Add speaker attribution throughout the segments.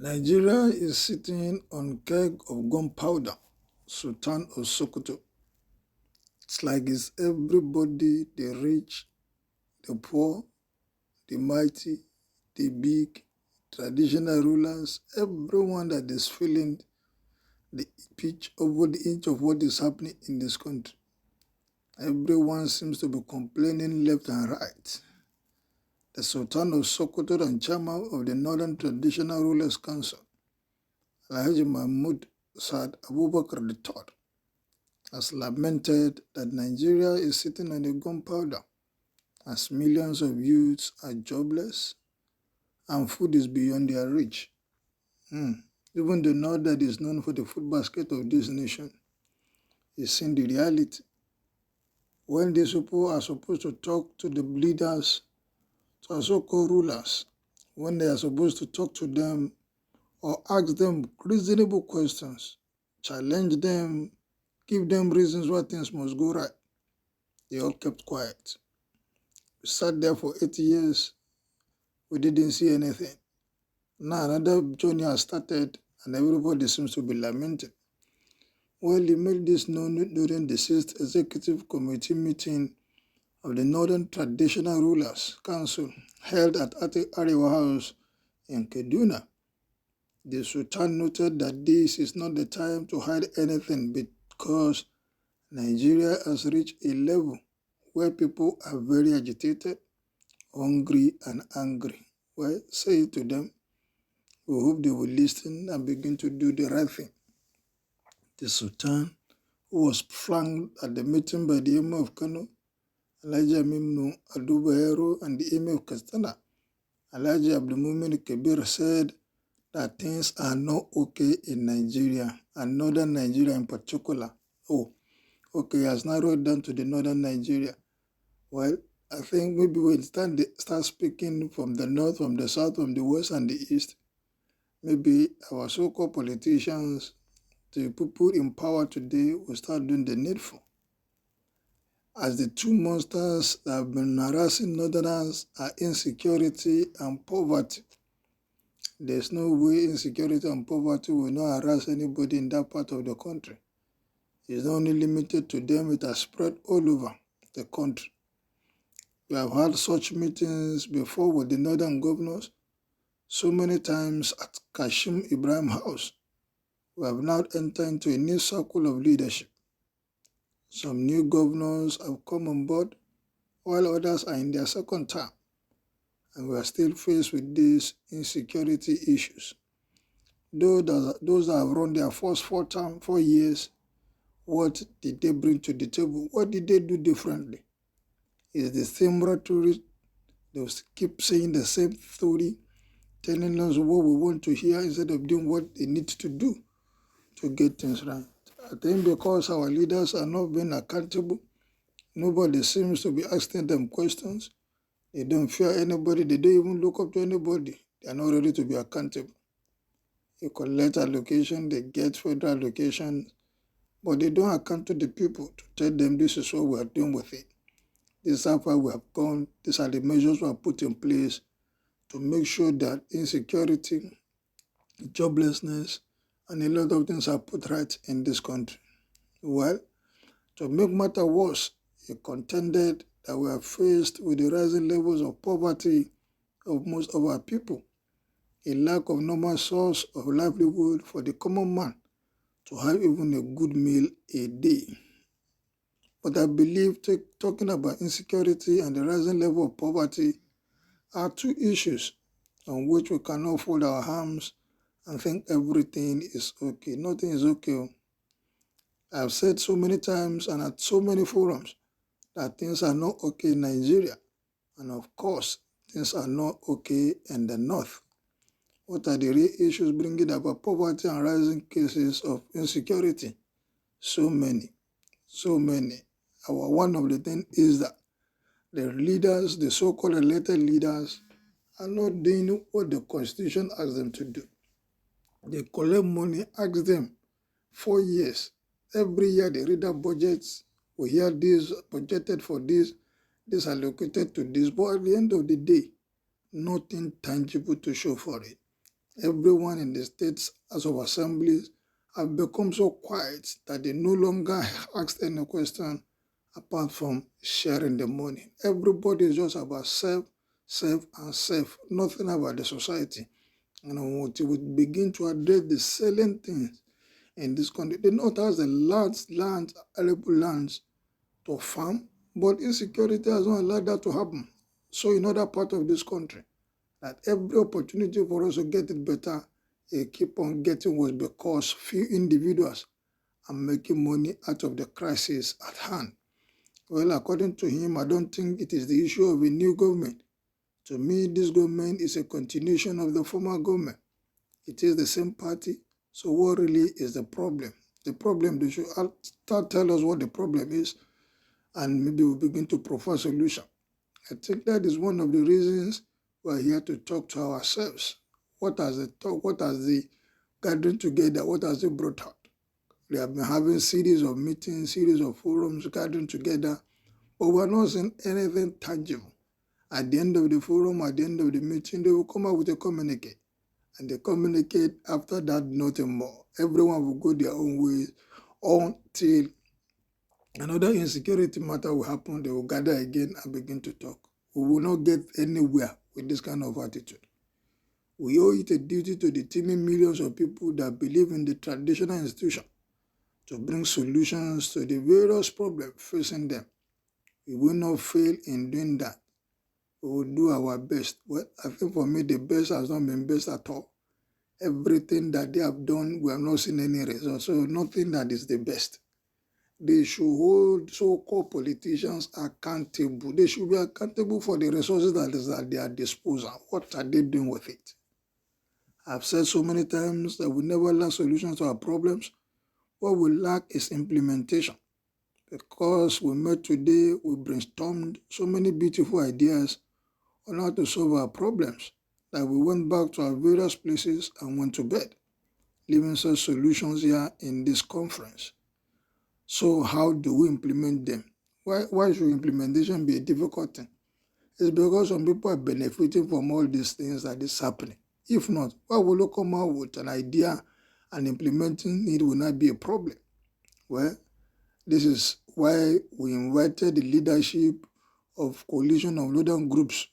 Speaker 1: Nigeria is sitting on keg of gunpowder, Sultan of Sokoto. It's like it's everybody, the rich, the poor, the mighty, the big, traditional rulers, everyone that is feeling the pitch over the inch of what is happening in this country. Everyone seems to be complaining left and right. The Sultan of Sokoto and chairman of the Northern Traditional Rulers Council, Alhaji Mahmoud Saad Abubakar III, has lamented that Nigeria is sitting on a gunpowder as millions of youths are jobless and food is beyond their reach. Even the north that is known for the food basket of this nation is seeing the reality. When these people are supposed to talk to the leaders, to our so-called rulers, when they are supposed to talk to them or ask them reasonable questions, challenge them, give them reasons why things must go right, they all kept quiet. We sat there for 8 years, we didn't see anything. Now another journey has started and everybody seems to be lamenting. Well, he made this known during the 6th Executive Committee meeting of the Northern Traditional Rulers Council held at Arewa House in Kaduna. The Sultan noted that this is not the time to hide anything because Nigeria has reached a level where people are very agitated, hungry and angry. Well, say it to them. We hope they will listen and begin to do the right thing. The Sultan, who was flanked at the meeting by the Emir of Kano, Alhaji Aminu Adubayero, and the Emir of Katsina, Alhaji Abdulmumin Kabir, said that things are not okay in Nigeria, and northern Nigeria in particular. Okay, has narrowed down to the northern Nigeria. Well, I think maybe we'll start speaking from the north, from the south, from the west, and the east. Maybe our so-called politicians, the people in power today, will start doing the needful. As the two monsters that have been harassing northerners are insecurity and poverty. There's no way insecurity and poverty will not harass anybody in that part of the country. It's not only limited to them, it has spread all over the country. We have had such meetings before with the northern governors so many times at Kashim Ibrahim House. We have now entered into a new circle of leadership. Some new governors have come on board, while others are in their second term, and we are still faced with these insecurity issues. Those that have run their first 4 years, what did they bring to the table? What did they do differently? Is the same rhetoric? They will keep saying the same story, telling us what we want to hear instead of doing what they need to do to get things right. I think because our leaders are not being accountable, nobody seems to be asking them questions. They don't fear anybody. They don't even look up to anybody. They are not ready to be accountable. They collect allocation, they get federal allocation, but they don't account to the people to tell them this is what we are doing with it. This is how far we have gone. These are the measures we have put in place to make sure that insecurity, joblessness, and a lot of things are put right in this country. Well, to make matter worse, he contended that we are faced with the rising levels of poverty of most of our people, a lack of normal source of livelihood for the common man to have even a good meal a day. But I believe talking about insecurity and the rising level of poverty are two issues on which we cannot fold our arms and think everything is okay. Nothing is okay. I've said so many times and at so many forums that things are not okay in Nigeria. And of course, things are not okay in the north. What are the real issues bringing about poverty and rising cases of insecurity? So many. One of the things is that the leaders, the so-called elected leaders, are not doing what the Constitution asks them to do. They collect money, ask them 4 years. Every year they read out budgets. We hear this budgeted for this allocated to this. But at the end of the day, nothing tangible to show for it. Everyone in the states House of Assemblies have become so quiet that they no longer ask any question apart from sharing the money. Everybody is just about self, self, and self, nothing about the society. And until we begin to address the salient things in this country, the North has the land, arable lands to farm, but insecurity has not allowed that to happen. So in other part of this country, that every opportunity for us to get it better, they keep on getting worse because few individuals are making money out of the crisis at hand. Well, according to him, I don't think it is the issue of a new government. To me, this government is a continuation of the former government. It is the same party. So what really is the problem? The problem, they should tell us what the problem is, and maybe we'll begin to propose a solution. I think that is one of the reasons we're here to talk to ourselves. What has the talk? What has the gathering together? What has it brought out? They have been having series of meetings, series of forums, gathering together, but we're not seeing anything tangible. At the end of the forum, at the end of the meeting, they will come out with a communique. And they communicate after that, nothing more. Everyone will go their own way until another insecurity matter will happen. They will gather again and begin to talk. We will not get anywhere with this kind of attitude. We owe it a duty to the teeming millions of people that believe in the traditional institution to bring solutions to the various problems facing them. We will not fail in doing that. We will do our best. Well, I think for me, the best has not been best at all. Everything that they have done, we have not seen any results. So nothing that is the best. They should hold so-called politicians accountable. They should be accountable for the resources that is at their disposal. What are they doing with it? I've said so many times that we never lack solutions to our problems. What we lack is implementation. Because we met today, we brainstormed so many beautiful ideas on how to solve our problems that we went back to our various places and went to bed, leaving such solutions here in this conference. So how do we implement them? Why should implementation be a difficult thing? It's because some people are benefiting from all these things that is happening. If not, why will you come out with an idea and implementing it will not be a problem? Well, this is why we invited the leadership of coalition of northern groups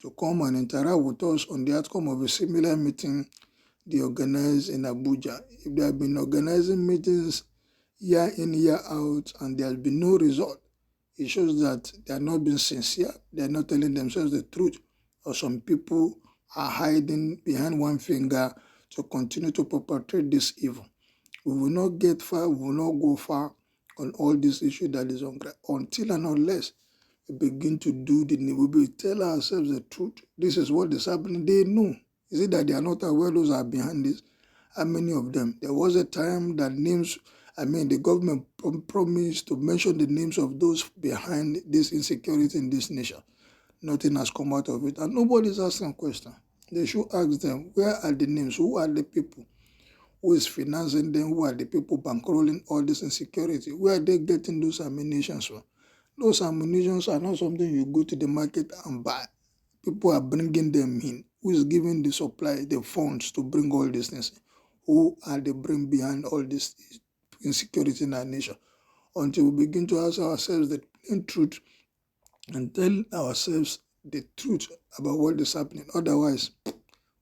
Speaker 1: to come and interact with us on the outcome of a similar meeting they organized in Abuja. If they have been organizing meetings year in, year out, and there has been no result, it shows that they are not being sincere, they are not telling themselves the truth, or some people are hiding behind one finger to continue to perpetrate this evil. We will not get far, we will not go far on all this issue that is on ground until and unless we begin to do we tell ourselves the truth. This is what is happening. They know. Is it that they are not aware those are behind this? How many of them? There was a time that the government promised to mention the names of those behind this insecurity in this nation. Nothing has come out of it, and nobody is asking questions. They should ask them, where are the names? Who are the people? Who is financing them? Who are the people bankrolling all this insecurity? Where are they getting those ammunitions from? Those ammunitions are not something you go to the market and buy. People are bringing them in. Who is giving the supply, the funds to bring all these things in? Who are the brain behind all this insecurity in our nation? Until we begin to ask ourselves the plain truth and tell ourselves the truth about what is happening. Otherwise,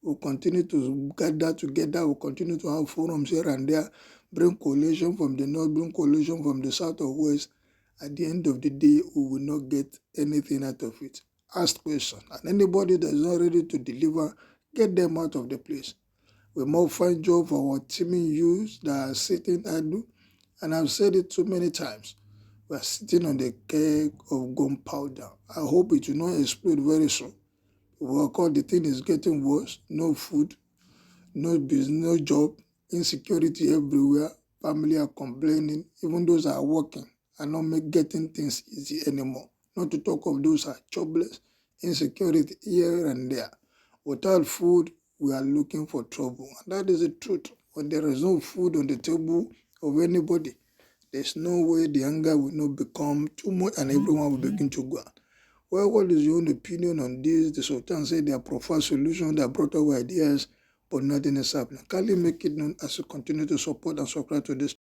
Speaker 1: we'll continue to gather together, we'll continue to have forums here and there, bring coalition from the north, bring coalition from the south or west. At the end of the day, we will not get anything out of it. Ask questions. And anybody that is not ready to deliver, get them out of the place. We must find job for our teaming youths that are sitting idle. And I've said it too many times. We are sitting on the keg of gunpowder. I hope it will not explode very soon. The thing is getting worse. No food, no business, no job, insecurity everywhere. Family are complaining. Even those that are working are not getting things easy anymore. Not to talk of those that are jobless, insecurity here and there. Without food, we are looking for trouble. And that is the truth. When there is no food on the table of anybody, there's no way the hunger will not become too much and everyone will begin to go out. Well, what is your own opinion on this? The Sultan said they are preferred solutions, they are brought up ideas. but nothing is happening. Kindly make it known as you continue to support and subscribe to this